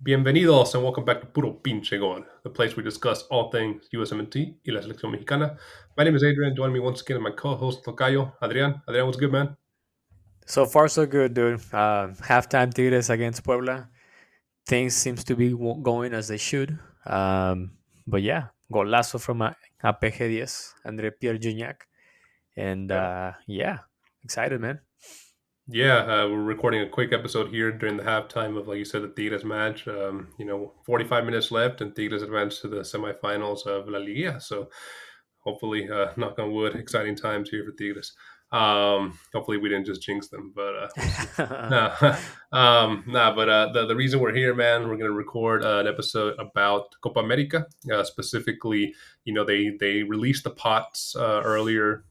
Bienvenidos and welcome back to Puro Pinche Gol, the place we discuss all things USMNT y la selección mexicana. My name is Adrian. Joining me once again, my co-host Tocayo, Adrian. Adrian, what's good, man? So far, so good, dude. Halftime Tigres against Puebla. Things seems to be going as they should. But yeah, golazo from a PG10, André Pierre Gignac. And Yeah. yeah, excited, man. Yeah, we're recording a quick episode here during the halftime of, like you said, the Tigres match. 45 minutes left, and Tigres advanced to the semifinals of La Liga. So hopefully, knock on wood, exciting times here for Tigres. Hopefully, we didn't just jinx them, but we'll see. Nah, but the reason we're here, man, we're going to record an episode about Copa America. Specifically, they released the pots earlier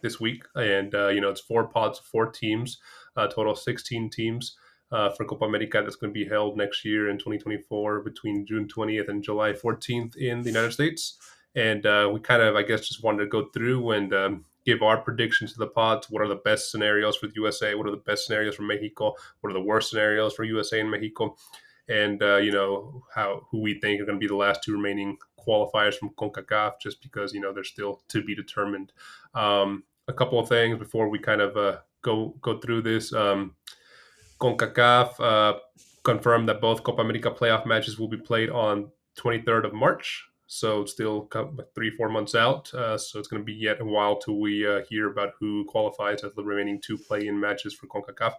this week, and it's four pots, four teams, total 16 teams for Copa America that's going to be held next year in 2024 between June 20th and July 14th in the United States. And we kind of, I guess, just wanted to go through and give our predictions to the pods. What are the best scenarios for the USA? What are the best scenarios for Mexico? What are the worst scenarios for USA and Mexico? And who we think are going to be the last two remaining qualifiers from CONCACAF, just because they're still to be determined. A couple of things before we kind of go through this. CONCACAF confirmed that both Copa America playoff matches will be played on 23rd of March. So still 3-4 months out. So it's going to be yet a while till we hear about who qualifies as the remaining two play-in matches for CONCACAF.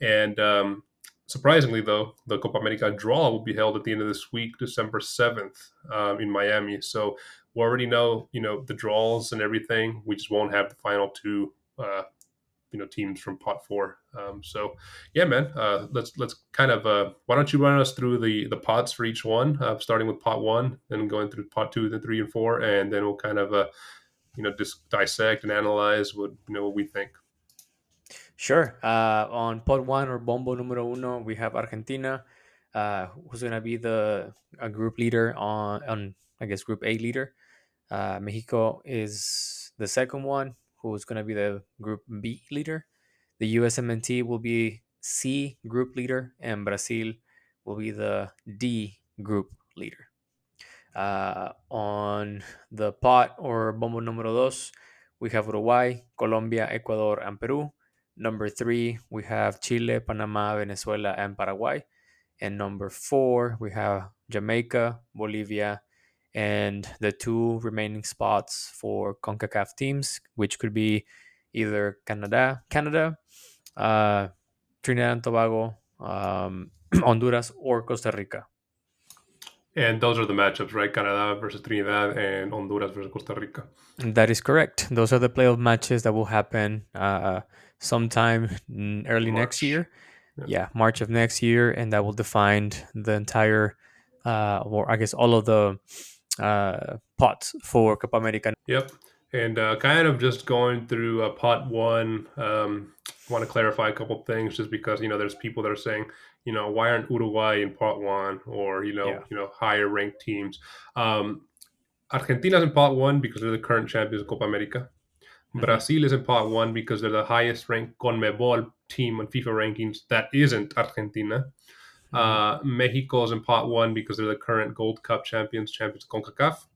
And surprisingly, though, the Copa America draw will be held at the end of this week, December 7th, in Miami. So we already know, the draws and everything. We just won't have the final two teams from pot four. So yeah, man, let's kind of why don't you run us through the pots for each one, starting with pot one, then going through pot two, then three and four, and then we'll kind of just dissect and analyze what we think. Sure. On pod one or bombo numero uno, we have Argentina, who's gonna be the group leader on I guess group A leader. Mexico is the second one, who's gonna be the group B leader. The USMNT will be C group leader, and Brazil will be the D group leader. On the pot or bombo número dos, we have Uruguay, Colombia, Ecuador, and Peru. Number three, we have Chile, Panama, Venezuela, and Paraguay. And number four, we have Jamaica, Bolivia, and the two remaining spots for CONCACAF teams, which could be either Canada, uh, Trinidad and Tobago, Honduras, or Costa Rica. And those are the matchups, right? Canada versus Trinidad and Honduras versus Costa Rica. That is correct. Those are the playoff matches that will happen sometime early next March. year. Yeah, March of next year, and that will define the entire, or I guess all of the pots for Copa America. Yep. And kind of just going through pot one, want to clarify a couple things just because, there's people that are saying, why aren't Uruguay in pot one or, Yeah. higher ranked teams? Argentina's in pot one because they're the current champions of Copa America. Mhm. Brazil is in pot one because they're the highest ranked conmebol team on FIFA rankings that isn't Argentina. Mhm. Mexico is in pot one because they're the current Gold Cup champions of CONCACAF.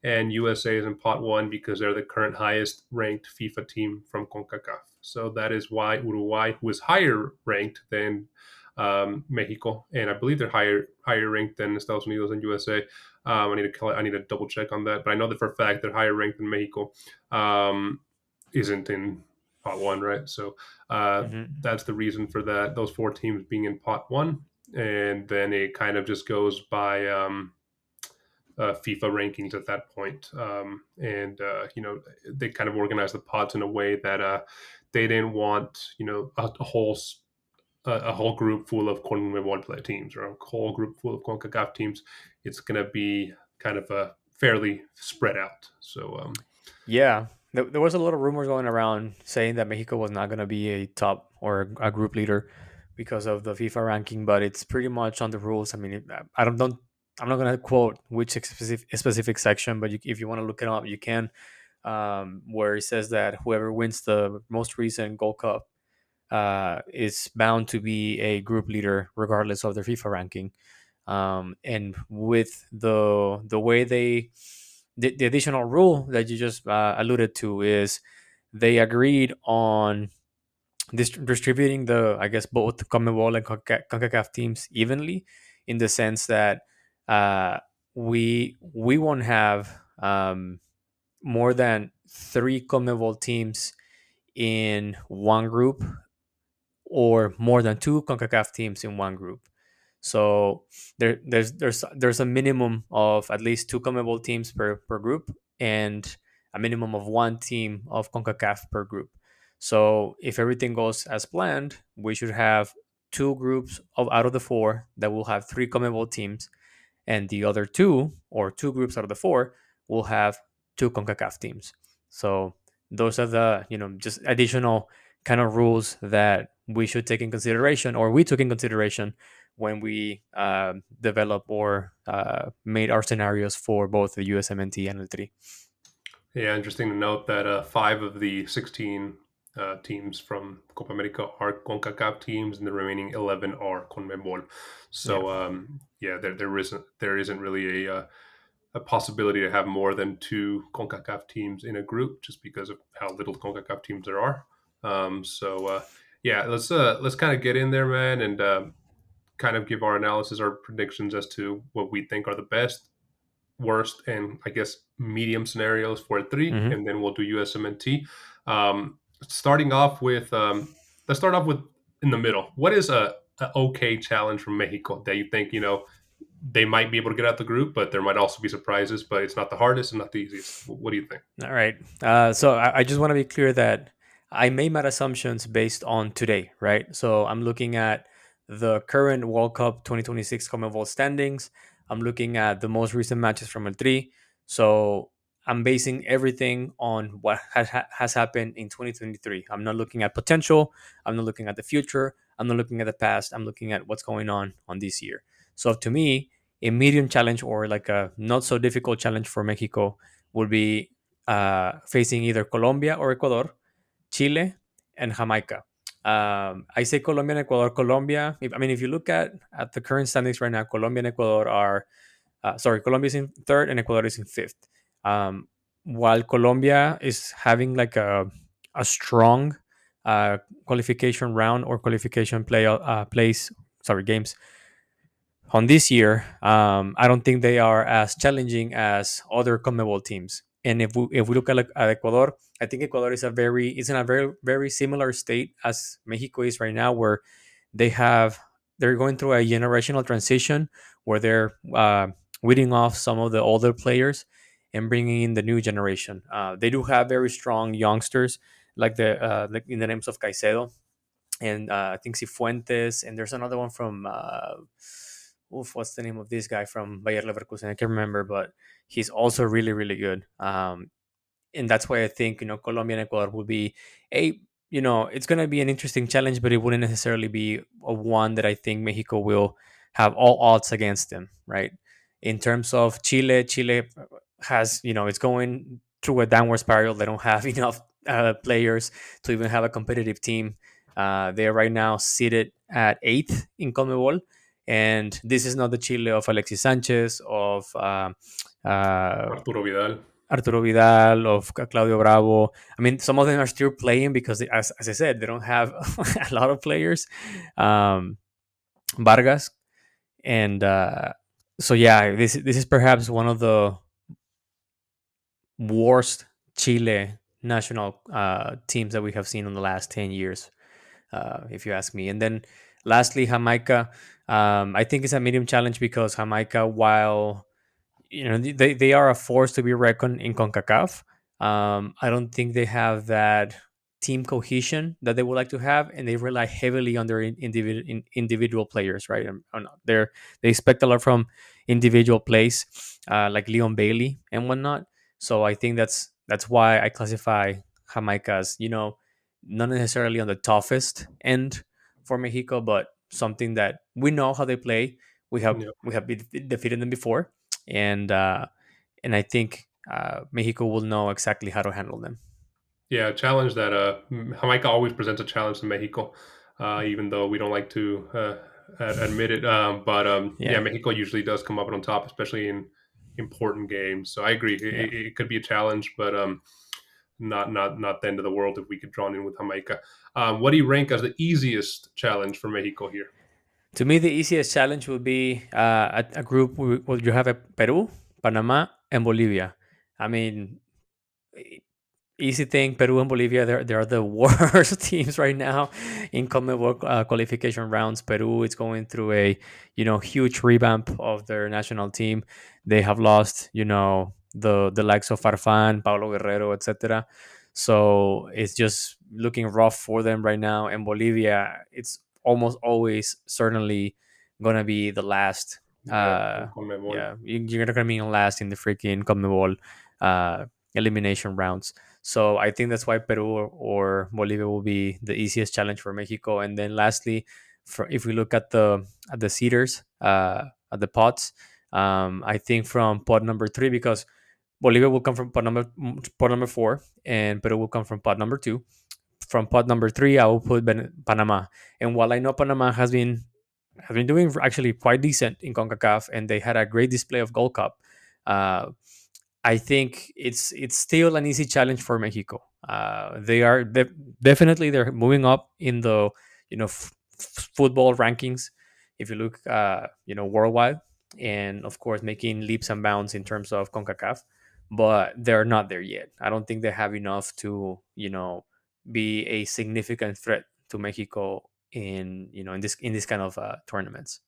And USA is in pot one because they're the current highest ranked FIFA team from CONCACAF. So that is why Uruguay, who is higher ranked than Mexico, and I believe they're higher ranked than Estados Unidos and USA. I need to double check on that, but I know that for a fact they're higher ranked than Mexico. Isn't in pot one, right? So Mhm. that's the reason for that. Those four teams being in pot one, and then it kind of just goes by FIFA rankings at that point. And they kind of organized the pods in a way that they didn't want a whole group full of CONMEBOL play teams or a whole group full of CONCACAF teams. It's going to be kind of a fairly spread out. So Yeah, there was a lot of rumors going around saying that Mexico was not going to be a top or a group leader because of the FIFA ranking, but it's pretty much on the rules. I mean, I don't I'm not going to quote which specific section, but if you want to look it up, you can. Where it says that whoever wins the most recent Gold Cup is bound to be a group leader regardless of their FIFA ranking. And with the way the additional rule that you just alluded to is they agreed on distributing the, I guess, both conmebol and concacaf teams evenly, in the sense that uh, we won't have more than three conmebol teams in one group, or more than two CONCACAF teams in one group. So there's a minimum of at least two CONMEBOL teams per group, and a minimum of one team of CONCACAF per group. So if everything goes as planned, we should have two groups of out of the four that will have three CONMEBOL teams, and the other two, or two groups out of the four, will have two CONCACAF teams. So those are the, just additional kind of rules that we should take in consideration, or we took in consideration when we develop or made our scenarios for both the USMNT and eltri. Yeah, interesting to note that 5 of the 16 teams from Copa America are CONCACAF teams, and the remaining 11 are CONMEBOL. Yeah. So yeah, there isn't really a possibility to have more than two CONCACAF teams in a group, just because of how little CONCACAF teams there are. So yeah, let's kind of get in there, man, and kind of give our analysis, our predictions as to what we think are the best, worst, and I guess medium scenarios for three, Hmm. and then we'll do USMNT. Starting off with, let's start off with in the middle. What is a okay challenge from Mexico that you think they might be able to get out the group, but there might also be surprises. But it's not the hardest and not the easiest. What do you think? All right. So I just want to be clear that I made my assumptions based on today, right? So I'm looking at the current World Cup 2026 CONMEBOL standings. I'm looking at the most recent matches from El Tri. So I'm basing everything on what has happened in 2023. I'm not looking at potential. I'm not looking at the future. I'm not looking at the past. I'm looking at what's going on this year. So to me, a medium challenge, or like a not so difficult challenge for Mexico, would be facing either Colombia or Ecuador, Chile, and Jamaica. I say Colombia and Ecuador. Colombia, if you look at the current standings right now, Colombia and Ecuador are, Colombia is in third and Ecuador is in fifth. Um, while Colombia is having like a strong uh, qualification round or qualification plays, games on this year, I don't think they are as challenging as other CONMEBOL teams. And if we look at Ecuador, I think Ecuador is in a very very similar state as Mexico is right now, where they're going through a generational transition, where they're weeding off some of the older players and bringing in the new generation. They do have very strong youngsters, like in the names of Caicedo, and I think Cifuentes, and there's another one from what's the name of this guy from Bayer Leverkusen? I can't remember, but he's also really really good. And that's why I think Colombia and Ecuador will be a it's gonna be an interesting challenge, but it wouldn't necessarily be a one that I think Mexico will have all odds against them, right? In terms of Chile has it's going through a downward spiral. They don't have enough players to even have a competitive team. They are right now seated at eighth in CONMEBOL, and this is not the Chile of Alexis Sanchez, of uh, Arturo Vidal. Arturo Vidal, of Claudio Bravo. I mean, some of them are still playing because, as I said, they don't have a lot of players. Um, Vargas, and so yeah, this is perhaps one of the worst Chile national teams that we have seen in the last 10 years, if you ask me. And then lastly, Jamaica. I think it's a medium challenge because Jamaica, while they are a force to be reckoned in CONCACAF. I don't think they have that team cohesion that they would like to have, and they rely heavily on their individual players, right? They expect a lot from individual plays, like Leon Bailey and whatnot. So I think that's why I classify Jamaica as not necessarily on the toughest end for Mexico, but something that we know how they play. We have Yeah, we have defeated them before, and I think Mexico will know exactly how to handle them. yeah, a challenge that Jamaica always presents a challenge to Mexico, even though we don't like to admit it. But yeah, Yeah, Mexico usually does come up on top, especially in important games. So I agree, yeah. it could be a challenge, but not the end of the world if we could draw in with Jamaica. What do you rank as the easiest challenge for Mexico here? To me, the easiest challenge would be a group where you have a Peru, Panama, and Bolivia. I mean, easy thing. Peru and Bolivia, they're the worst teams right now in conmebol qualification rounds. Peru is going through a huge revamp of their national team. They have lost the likes of Farfan, Paulo Guerrero, etc. So it's just looking rough for them right now. And Bolivia, it's almost always certainly gonna be the last. Yeah, in Conmebol. Yeah, you're gonna be last in the freaking conmebol uh, elimination rounds. So I think that's why Peru or Bolivia will be the easiest challenge for Mexico. And then lastly, if we look at the seeders, at the pots, I think from pot number 3, because Bolivia will come from pot number 4, and Peru will come from pot number 2. From pot number 3, I will put Panama. And while I know Panama has been doing actually quite decent in CONCACAF, and they had a great display of Gold Cup. Uh, I think it's still an easy challenge for Mexico. They are definitely they're moving up in the football rankings. If you look, worldwide, and of course making leaps and bounds in terms of Concacaf, but they're not there yet. I don't think they have enough to be a significant threat to Mexico in this kind of tournaments.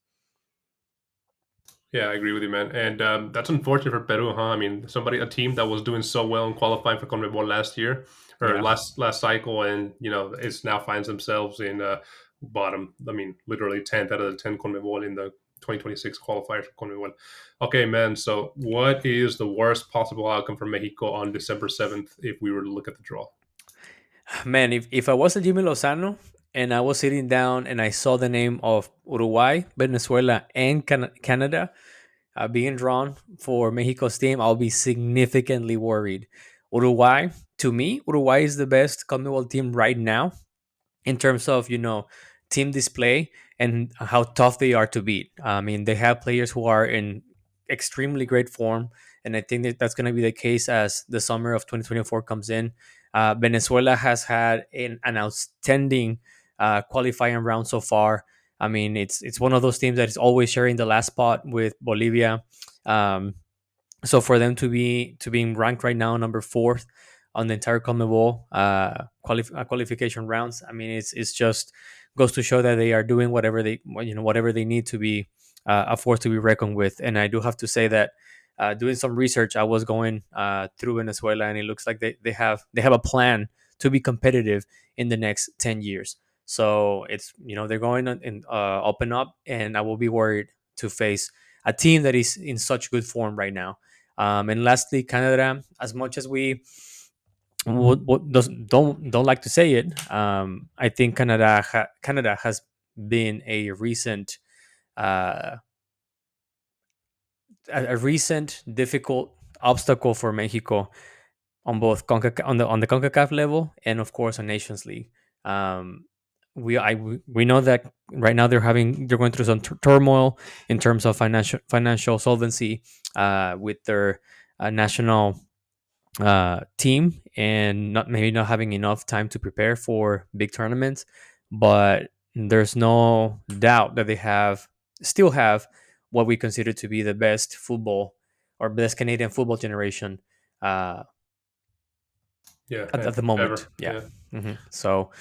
Yeah, I agree with you, man. And that's unfortunate for Peru, huh? I mean, a team that was doing so well in qualifying for CONMEBOL last year or Yeah. last cycle, and it's now finds themselves in bottom. I mean, literally 10th out of the 10 CONMEBOL in the 2026 qualifier for CONMEBOL. Okay, man. So, what is the worst possible outcome for Mexico on December 7th if we were to look at the draw? Man, if I was a Jimmy Lozano and I was sitting down and I saw the name of Uruguay, Venezuela, and Canada being drawn for Mexico's team, I'll be significantly worried. Uruguay, to me, Uruguay is the best CONMEBOL team right now in terms of team display and how tough they are to beat. I mean, they have players who are in extremely great form, and I think that that's going to be the case as the summer of 2024 comes in. Venezuela has had an outstanding qualifying round so far. I mean, it's one of those teams that is always sharing the last spot with Bolivia. Um, so for them to being ranked right now number 4th on the entire CONMEBOL qualification rounds, I mean it's just goes to show that they are doing whatever they need to be a force to be reckoned with. And I do have to say that doing some research, I was going through Venezuela, and it looks like they have a plan to be competitive in the next 10 years. So it's they're going and up and up, and I will be worried to face a team that is in such good form right now. And lastly, Canada, as much as we don't like to say it, I think Canada has been uh, a recent difficult obstacle for Mexico on both on the Concacaf level and of course on Nations League. Um, we know that right now they're going through some turmoil in terms of financial solvency with their national team, and not having enough time to prepare for big tournaments. But there's no doubt that they still have what we consider to be the best football or best Canadian football generation uh, Yeah, at the moment. ever. Yeah. Yeah. So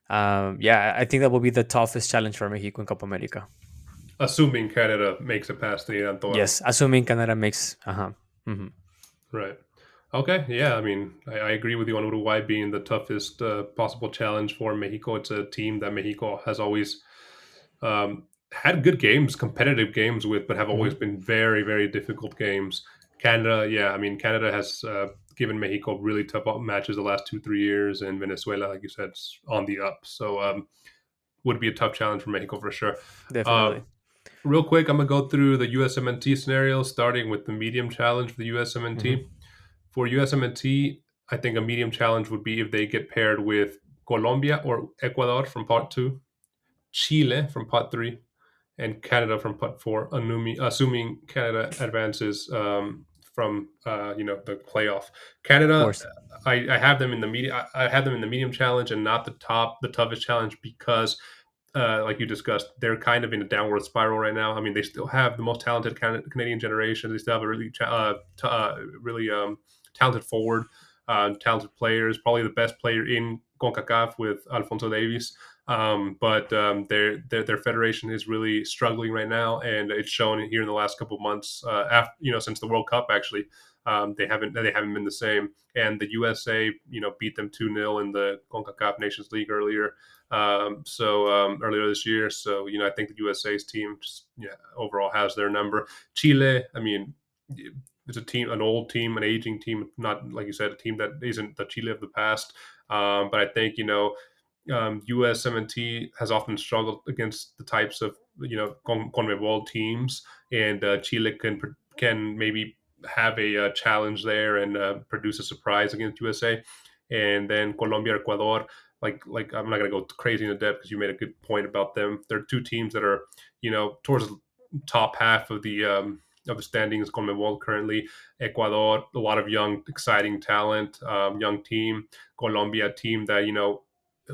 yeah, I think that will be the toughest challenge for Mexico in Copa America. Assuming Canada makes it past the Antoine. Yes, assuming Canada makes. Mhm. Right. Okay. Yeah. I mean, I agree with you on Uruguay being the toughest possible challenge for Mexico. It's a team that Mexico has always had good games, competitive games with, but have always Mhm. been very, very difficult games. Canada, yeah. I mean, Canada has given Mexico really tough matches the last 2, 3 years, and Venezuela, like you said, is on the up. So, would be a tough challenge for Mexico for sure. Uh, Definitely. Real quick, I'm gonna go through the USMNT scenario, starting with the medium challenge for the USMNT. Mhm. For USMNT, I think a medium challenge would be if they get paired with Colombia or Ecuador from part 2, Chile from part 3, and Canada from pot four, assuming Canada advances from the playoff. Of Canada, course. I have them in the medium. I have them in the medium challenge and not the toughest challenge because like you discussed, they're kind of in a downward spiral right now. I mean, they still have the most talented Canadian generation. They still have a really talented forward, talented players. Probably the best player in CONCACAF with Alfonso Davies. But their federation is really struggling right now, and it's shown here in the last couple of months. After since the World Cup, actually, they haven't been the same. And the USA, beat them 2-0 in the CONCACAF Nations League earlier this year. So I think the USA's team just overall has their number. Chile, I mean, it's a team, an old team, an aging team, not like you said, a team that isn't the Chile of the past. But I think USMNT has often struggled against the types of conmebol teams, and Chile can maybe have a challenge there and produce a surprise against USA. And then Colombia, Ecuador, like I'm not gonna go crazy into depth because you made a good point about them. They're two teams that are towards the top half of the standings CONMEBOL currently. Ecuador, a lot of young, exciting talent, young team. Colombia, team that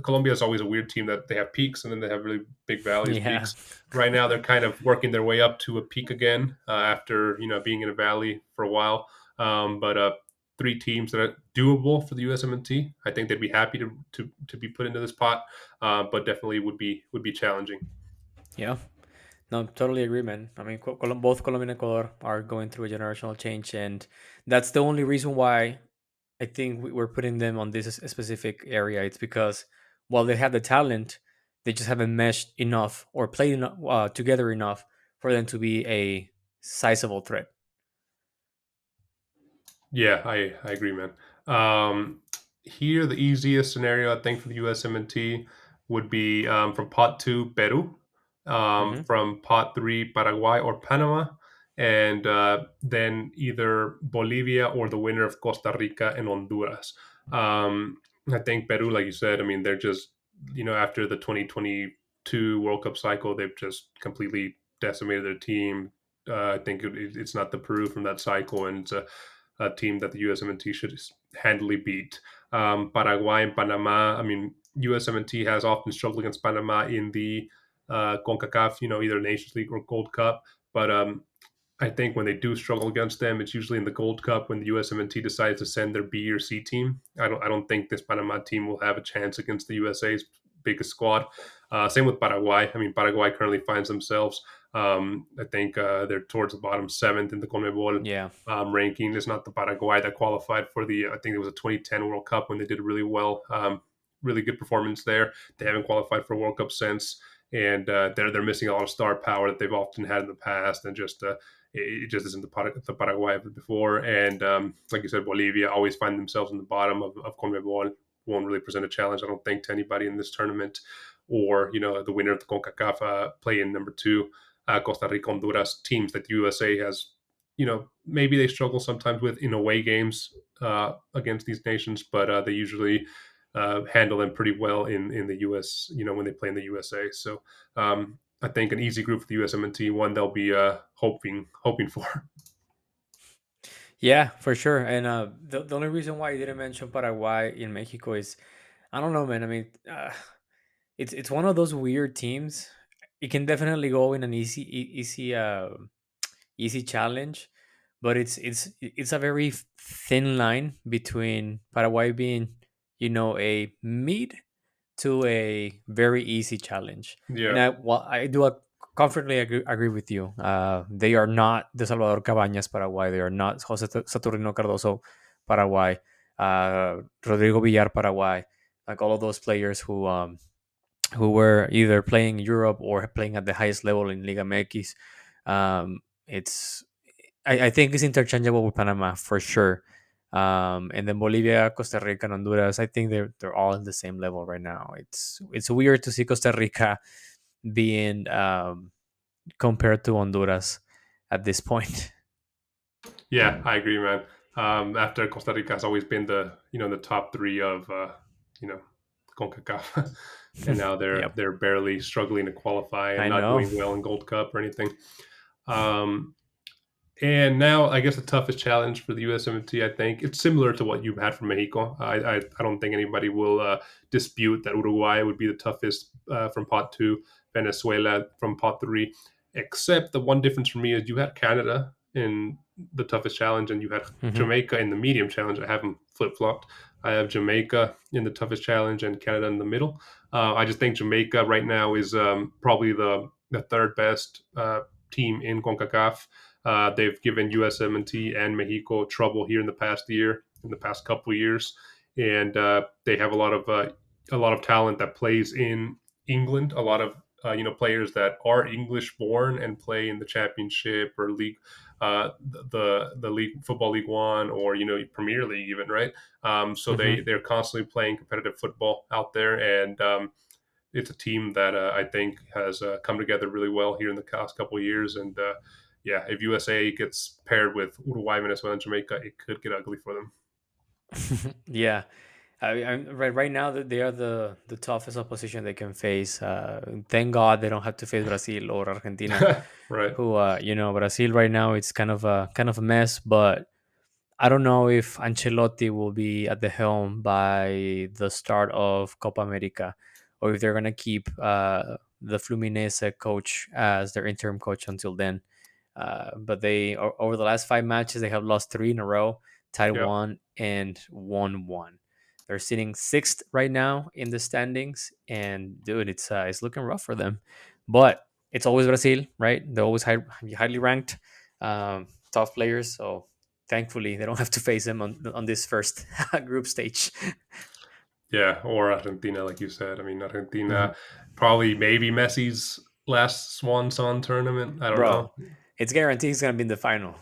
Colombia is always a weird team that they have peaks and then they have really big valleys, Yeah. peaks. Right now, they're kind of working their way up to a peak again after being in a valley for a while. But three teams that are doable for the USMNT. I think they'd be happy to be put into this pot, but definitely would be challenging. Yeah. No, totally agree, man. I mean, both Colombia and Ecuador are going through a generational change, and that's the only reason why I think we're putting them on this specific area. It's because while they have the talent, they just haven't meshed enough or played together enough for them to be a sizable threat. Yeah, I agree, man. Here, the easiest scenario I think for the USMNT would be from pot two, Peru, Hmm. from pot three, Paraguay or Panama, and then either Bolivia or the winner of Costa Rica and Honduras. I think Peru, like you said, I mean, they're just, after the 2022 World Cup cycle, they've just completely decimated their team. I think it's not the Peru from that cycle, and it's a team that the USMNT should handily beat. Paraguay and Panama, I mean, USMNT has often struggled against Panama in the CONCACAF, either Nations League or Gold Cup. But I think when they do struggle against them, it's usually in the Gold Cup when the USMNT decides to send their B or C team. I don't think this Panama team will have a chance against the USA's biggest squad. Same with Paraguay. I mean, Paraguay currently finds themselves. I think they're towards the bottom seventh in the CONMEBOL Yeah. ranking. It's not the Paraguay that qualified for the. I think it was a 2010 World Cup when they did really well. Really good performance there. They haven't qualified for a World Cup since, and they're missing a lot of star power that they've often had in the past, and just it just isn't the Paraguay of before. And like you said, Bolivia always find themselves in the bottom of CONMEBOL. Won't really present a challenge, I don't think, to anybody in this tournament. Or the winner of the CONCACAF play in number two, Costa Rica, Honduras, teams that the USA has. Maybe they struggle sometimes with in away games against these nations, but they usually handle them pretty well in the US. When they play in the USA. So I think an easy group for the USMNT, one they'll be hoping for. Yeah, for sure. And the only reason why I didn't mention Paraguay in Mexico is I don't know, man. I mean, it's one of those weird teams. It can definitely go in an easy challenge, but it's a very thin line between Paraguay being a mid to a very easy challenge. And Yeah, I do comfortably agree with you. They are not the Salvador Cabañas Paraguay. They are not Jose Saturnino Cardoso Paraguay. Rodrigo Villar Paraguay. Like all of those players who were either playing in Europe or playing at the highest level in ligamx. It's I think it's interchangeable with Panama for sure. And then Bolivia, Costa Rica, and Honduras. I think they're all in the same level right now. It's weird to see Costa Rica being compared to Honduras at this point. yeah, I agree, man. After Costa Rica has always been the top three of you know CONCACAF, and now they're Yep. they're barely struggling to qualify and I not know. doing well in Gold Cup or anything. Um, and now, I guess the toughest challenge for the USMNT, I think it's similar to what you've had from Mexico. I don't think anybody will dispute that Uruguay would be the toughest from pot two, Venezuela from pot three. Except the one difference for me is you had Canada in the toughest challenge, and you had Hmm. Jamaica in the medium challenge. I have them flip flopped. I have Jamaica in the toughest challenge and Canada in the middle. I just think Jamaica right now is probably the third best team in CONCACAF. They've given USMNT and Mexico trouble here in the past year, in the past couple of years, and they have a lot of talent that plays in England. A lot of players that are English born and play in the Championship or league, the league football League One or Premier League even, right? So Hmm. they're constantly playing competitive football out there, and it's a team that I think has come together really well here in the past couple of years. And yeah, if USA gets paired with Uruguay, Venezuela, and Jamaica, it could get ugly for them. Yeah. Right now they are the toughest opposition they can face. Thank God they don't have to face Brazil or Argentina, Right. who Brazil right now it's kind of a mess. But I don't know if Ancelotti will be at the helm by the start of Copa America, or if they're gonna keep the Fluminense coach as their interim coach until then. But over the last 5 matches, they have lost three in a row, tied Yeah. one, and won one. They're sitting sixth right now in the standings, and dude, it's looking rough for them. But it's always Brazil, right? They're always highly ranked, tough players. So thankfully, they don't have to face them on this first group stage. Yeah. Or Argentina, like you said. I mean, Mhm. Argentina probably maybe Messi's last swan song tournament. I don't know. Bro, it's guaranteed he's gonna be in the final.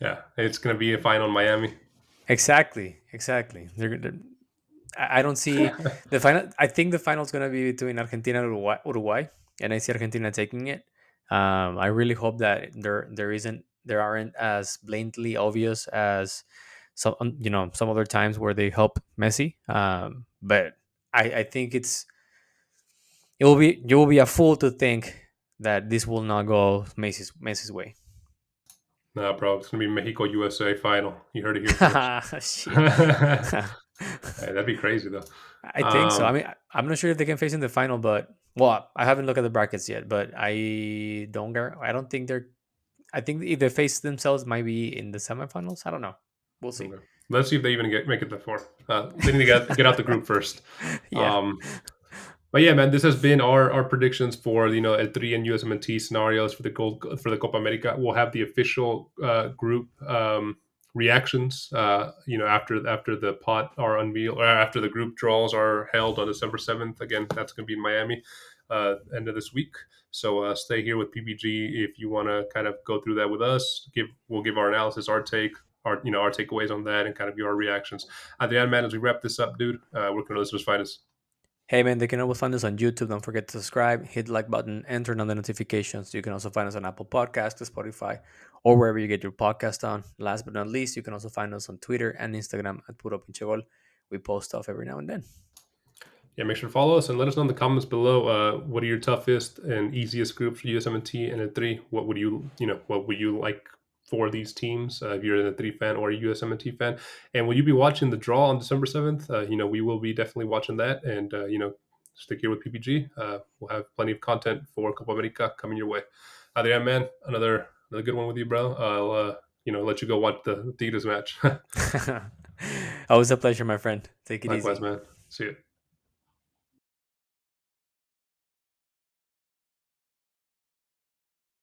Yeah. It's going to be a final in Miami. Exactly, exactly. I don't see the final. I think the final is going to be between Argentina and Uruguay, and I see Argentina taking it. I really hope that there aren't as blatantly obvious as some other times where they help Messi. But I think it will be a fool to think that this will not go Messi's way. Nah, bro. It's going to be Mexico USA final. You heard it here first. Shit. Hey, that'd be crazy, though. I think so. I mean, I'm not sure if they can face in the final, but well, I haven't looked at the brackets yet. But I don't think they're. I think if they face themselves, might be in the semifinals. I don't know. We'll see. Okay. Let's see if they even make it that far. They need to get out the group first. Yeah. Um, but yeah, man, this has been our predictions for eltri and USMNT scenarios for the Copa America. We'll have the official group reactions. After the pot are unveiled, or after the group draws are held on December 7th. Again, that's going to be in Miami end of this week. So stay here with PPG if you want to kind of go through that with us. We'll give our analysis, our take, our takeaways on that, and kind of your reactions. Adrian, man, as we wrap this up, dude, where can our listeners find us? Hey man, they can always find us on YouTube. Don't forget to subscribe, hit the like button, and turn on the notifications. You can also find us on Apple Podcasts, Spotify, or wherever you get your podcast on. Last but not least, you can also find us on Twitter and Instagram at Puro Pinche Gol. We post stuff every now and then. Yeah, make sure to follow us and let us know in the comments below. What are your toughest and easiest groups for USMNT and a three? What would you like for these teams? If you're a three fan or a USMNT fan, and will you be watching the draw on December 7th? We will be definitely watching that, and stick here with PPG. We'll have plenty of content for Copa America coming your way. Adrian, man, another good one with you, bro. I'll let you go watch the Tigres match. Always a pleasure, my friend. Take it Likewise, easy. man. See you.